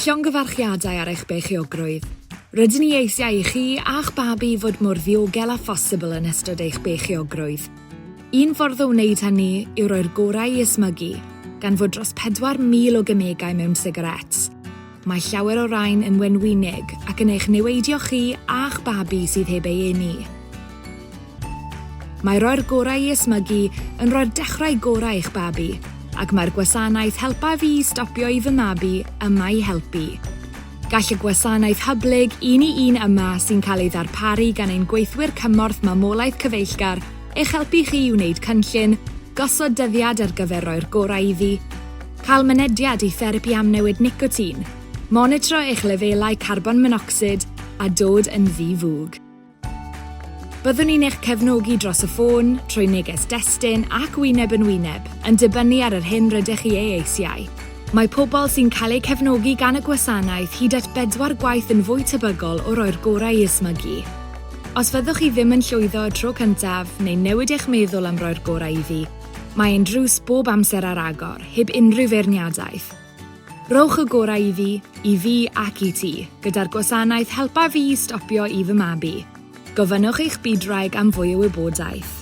Llongyfarchiadau ar eich beichiogrwydd. Rydyn ni eisiau i chi a'ch babi fod mor ddiogel a phosibl yn ystod eich beichiogrwydd. Un ffordd o wneud hynny yw roi'r gorau i ysmygu, gan fod dros 4,000 o gymegau mewn sigarets. Mae llawer o rain yn wenwynig ac yn eich niweidio chi a'ch babi sydd heb ei eni. Mae roi'r gorau i ysmygu yn rhoi'r dechrau gorau i'ch babi, ac mae'r gwasanaeth Helpa fi Stopio i fy Mabi yma i helpu. Gall y gwasanaeth hyblyg 1 yma sy'n cael ei ddarparu gan ein gweithwyr cymorth mamolaeth cyfeillgar eich helpu chi i wneud cynllun, gosod dyddiad ar gyfer roi'r gorau iddi, cael mynediad i therapi am newid nicotin, monitro eich lefelau carbon monocsid a dod yn ddi-fwg. Byddwn ni'n eich cefnogi dros y ffôn, trwy neges destun ac wyneb yn wyneb, yn dibynnu ar yr hyn rydych chi ei eisiau. Mae pobl sy'n cael eu cefnogi gan y gwasanaeth hyd at 4 gwaith yn fwy tebygol o roi'r gorau i ysmygu. Os fyddwch chi ddim yn llwyddo y tro cyntaf neu newid eich meddwl am roi'r gorau iddi, mae ein drws bob amser ar agor, heb unrhyw feirniadaeth. Rowch y gorau iddi, i fi ac i ti, gyda'r gwasanaeth Helpa fi Stopio i fy Mabi. Gofynnwch eich bydwraig am fwy o wybodaeth.